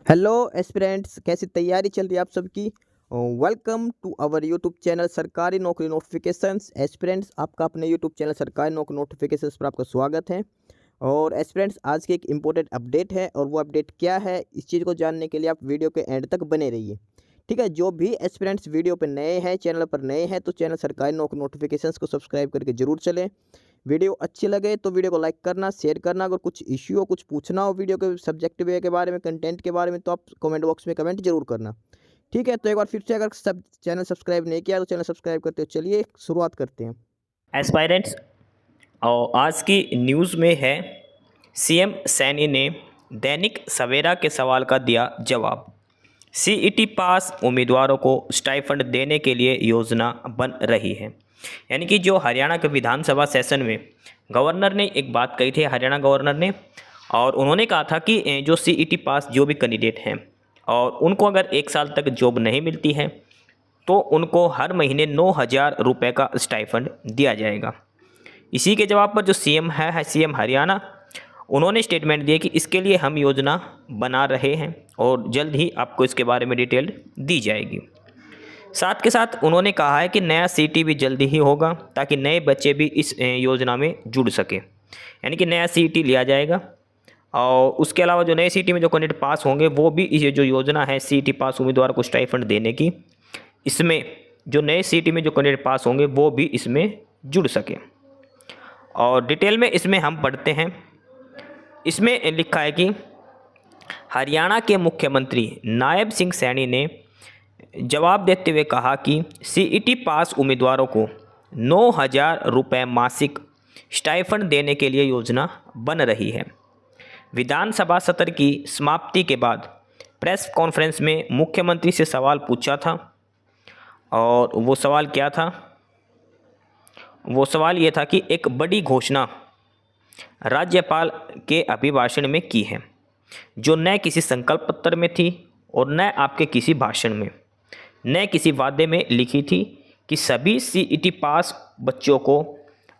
Hello aspirants, कैसी तैयारी चल रही है आप सबकी। Welcome to our YouTube channel Sarkari Naukri notifications. Aspirants, आपका अपने YouTube channel Sarkari Naukri notifications पर आपका स्वागत है। और एस्पिरेंट्स, आज की एक इम्पोर्टेंट अपडेट है और वो अपडेट क्या है, इस चीज़ को जानने के लिए आप वीडियो के एंड तक बने रहिए। ठीक है, जो भी एस्पिरेंट्स वीडियो पर नए हैं, चैनल पर नए हैं, तो चैनल सरकारी नौकरी नोटिफिकेशंस को सब्सक्राइब करके जरूर चलें। वीडियो अच्छी लगे तो वीडियो को लाइक करना, शेयर करना। अगर कुछ इश्यू हो, कुछ पूछना हो वीडियो के सब्जेक्ट वे के बारे में, कंटेंट के बारे में, तो आप कमेंट बॉक्स में कमेंट जरूर करना। ठीक है, तो एक बार फिर से, अगर सब चैनल सब्सक्राइब नहीं किया तो चैनल सब्सक्राइब करते हो। चलिए शुरुआत करते हैं। एस्पायरेंट्स, और आज की न्यूज़ में है सीएम सैनी ने दैनिक सवेरा के सवाल का दिया जवाब। सीईटी पास उम्मीदवारों को स्टाइफंड देने के लिए योजना बन रही है। यानी कि जो हरियाणा के विधानसभा सेशन में गवर्नर ने एक बात कही थी, हरियाणा गवर्नर ने, और उन्होंने कहा था कि जो सीईटी पास जो भी कैंडिडेट हैं और उनको अगर 1 साल तक जॉब नहीं मिलती है तो उनको हर महीने 9,000 रुपये का स्टाइफंड दिया जाएगा। इसी के जवाब पर जो सीएम है सीएम हरियाणा, उन्होंने स्टेटमेंट दिया कि इसके लिए हम योजना बना रहे हैं और जल्द ही आपको इसके बारे में डिटेल दी जाएगी। साथ के साथ उन्होंने कहा है कि नया सीटी भी जल्दी ही होगा ताकि नए बच्चे भी इस योजना में जुड़ सके। यानी कि नया सीटी लिया जाएगा और उसके अलावा जो नए सीटी में जो कैंडिडेट पास होंगे वो भी ये जो योजना है सीटी पास उम्मीदवार को स्टाइफंड देने की, इसमें जो नए सीटी में जो कैंडिडेट पास होंगे वो भी इसमें जुड़ सके। और डिटेल में इसमें हम पढ़ते हैं। इसमें लिखा है कि हरियाणा के मुख्यमंत्री नायब सिंह सैनी ने जवाब देते हुए कहा कि सीईटी पास उम्मीदवारों को 9,000 रुपये मासिक स्टाइफंड देने के लिए योजना बन रही है। विधानसभा सत्र की समाप्ति के बाद प्रेस कॉन्फ्रेंस में मुख्यमंत्री से सवाल पूछा था और वो सवाल क्या था? वो सवाल ये था कि एक बड़ी घोषणा राज्यपाल के अभिभाषण में की है जो न किसी संकल्प पत्र में थी और न आपके किसी भाषण में, न किसी वादे में लिखी थी कि सभी सीईटी पास बच्चों को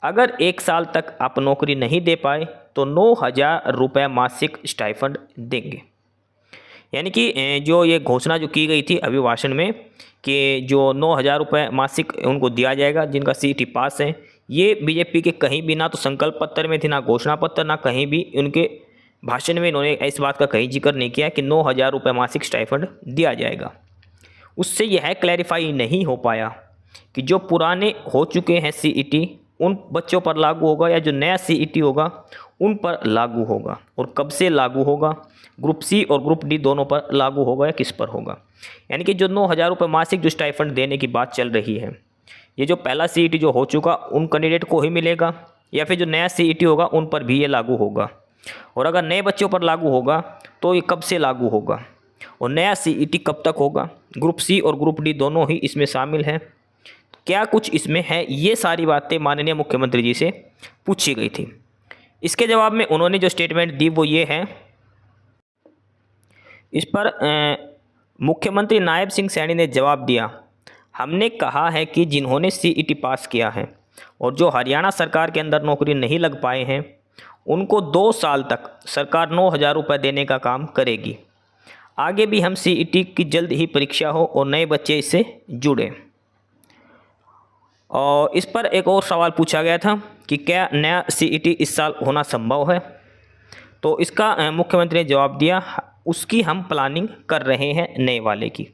अगर 1 साल तक आप नौकरी नहीं दे पाए तो 9,000 रुपये मासिक स्टाइफंड देंगे। यानी कि जो ये घोषणा जो की गई थी अभिभाषण में कि जो 9,000 रुपये मासिक उनको दिया जाएगा जिनका सीईटी पास है, ये बीजेपी के कहीं भी ना तो संकल्प पत्र में थी, ना घोषणा पत्र, ना कहीं भी उनके भाषण में इन्होंने इस बात का कहीं जिक्र नहीं किया कि 9,000 रुपये मासिक स्टाइफंड दिया जाएगा। उससे यह क्लैरिफाई नहीं हो पाया कि जो पुराने हो चुके हैं सीईटी उन बच्चों पर लागू होगा या जो नया सीईटी होगा उन पर लागू होगा, और कब से लागू होगा, ग्रुप सी और ग्रुप डी दोनों पर लागू होगा या किस पर होगा। यानी कि जो 9,000 रुपये मासिक जो स्टाइफंड देने की बात चल रही है, ये जो पहला सीईटी जो हो चुका उन कैंडिडेट को ही मिलेगा या फिर जो नया सीईटी होगा उन पर भी ये लागू होगा, और अगर नए बच्चों पर लागू होगा तो ये कब से लागू होगा और नया सीईटी कब तक होगा। ग्रुप सी और ग्रुप डी दोनों ही इसमें शामिल हैं। क्या कुछ इसमें है, ये सारी बातें माननीय मुख्यमंत्री जी से पूछी गई थी। इसके जवाब में उन्होंने जो स्टेटमेंट दी वो ये है। इस पर मुख्यमंत्री नायब सिंह सैनी ने जवाब दिया, हमने कहा है कि जिन्होंने सीईटी पास किया है और जो हरियाणा सरकार के अंदर नौकरी नहीं लग पाए हैं उनको 2 साल तक सरकार 9,000 रुपये देने का काम करेगी। आगे भी हम सीईटी की जल्द ही परीक्षा हो और नए बच्चे इससे जुड़े। और इस पर एक और सवाल पूछा गया था कि क्या नया सीईटी इस साल होना संभव है, तो इसका मुख्यमंत्री ने जवाब दिया, उसकी हम प्लानिंग कर रहे हैं नए वाले की,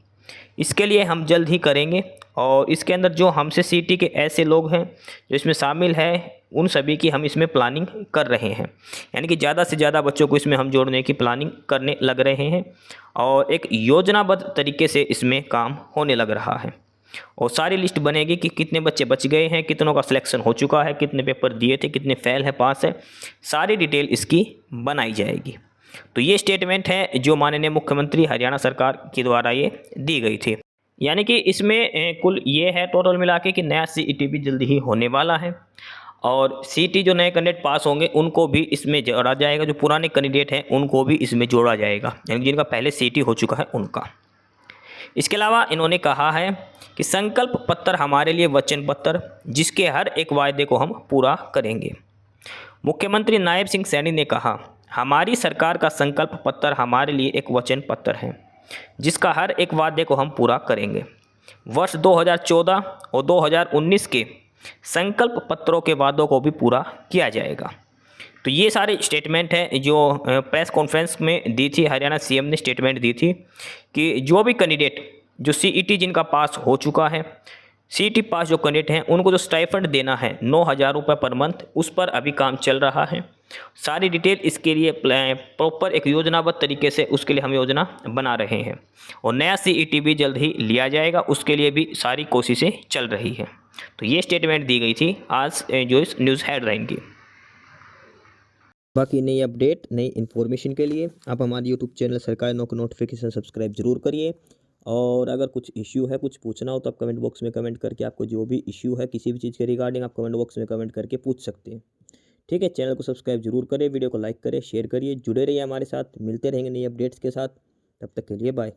इसके लिए हम जल्द ही करेंगे। और इसके अंदर जो हमसे सीईटी के ऐसे लोग हैं जो इसमें शामिल हैं उन सभी की हम इसमें प्लानिंग कर रहे हैं। यानी कि ज़्यादा से ज़्यादा बच्चों को इसमें हम जोड़ने की प्लानिंग करने लग रहे हैं और एक योजनाबद्ध तरीके से इसमें काम होने लग रहा है। और सारी लिस्ट बनेगी कि कितने बच्चे बच गए हैं, कितनों का सिलेक्शन हो चुका है, कितने पेपर दिए थे, कितने फेल है, पास है, सारी डिटेल इसकी बनाई जाएगी। तो ये स्टेटमेंट है जो माननीय मुख्यमंत्री हरियाणा सरकार के द्वारा ये दी गई थी। यानी कि इसमें कुल ये है टोटल मिला के कि नया सीईटी भी जल्दी ही होने वाला है और सीईटी जो नए कैंडिडेट पास होंगे उनको भी इसमें जोड़ा जाएगा, जो पुराने कैंडिडेट हैं उनको भी इसमें जोड़ा जाएगा, यानी जिनका पहले सीईटी हो चुका है उनका। इसके अलावा इन्होंने कहा है कि संकल्प पत्र हमारे लिए वचन पत्र जिसके हर एक वायदे को हम पूरा करेंगे। मुख्यमंत्री नायब सिंह सैनी ने कहा, हमारी सरकार का संकल्प पत्र हमारे लिए एक वचन पत्र है जिसका हर एक वादे को हम पूरा करेंगे। वर्ष 2014 और 2019 के संकल्प पत्रों के वादों को भी पूरा किया जाएगा। तो ये सारे स्टेटमेंट हैं जो प्रेस कॉन्फ्रेंस में दी थी। हरियाणा सीएम ने स्टेटमेंट दी थी कि जो भी कैंडिडेट जो सीईटी जिनका पास हो चुका है, सीईटी पास जो कैंडिडेट हैं उनको जो स्टाइफंड देना है 9,000 रुपये पर मंथ, उस पर अभी काम चल रहा है। सारी डिटेल इसके लिए प्रॉपर एक योजनाबद्ध तरीके से उसके लिए हम योजना बना रहे हैं और नया सीईटी भी जल्द ही लिया जाएगा, उसके लिए भी सारी कोशिशें चल रही हैं। तो ये स्टेटमेंट दी गई थी आज जो इस न्यूज़ हेडलाइन की। बाकी नई अपडेट नई इन्फॉर्मेशन के लिए आप हमारे यूट्यूब चैनल सरकारी नौकरी नोटिफिकेशन सब्सक्राइब जरूर करिए। और अगर कुछ इश्यू है, कुछ पूछना हो तो आप कमेंट बॉक्स में कमेंट करके आपको जो भी इश्यू है किसी भी चीज़ के रिगार्डिंग आप कमेंट बॉक्स में कमेंट करके पूछ सकते हैं। ठीक है, चैनल को सब्सक्राइब जरूर करें, वीडियो को लाइक करें, शेयर करिए, जुड़े रहिए हमारे साथ। मिलते रहेंगे नई अपडेट्स के साथ, तब तक के लिए बाय।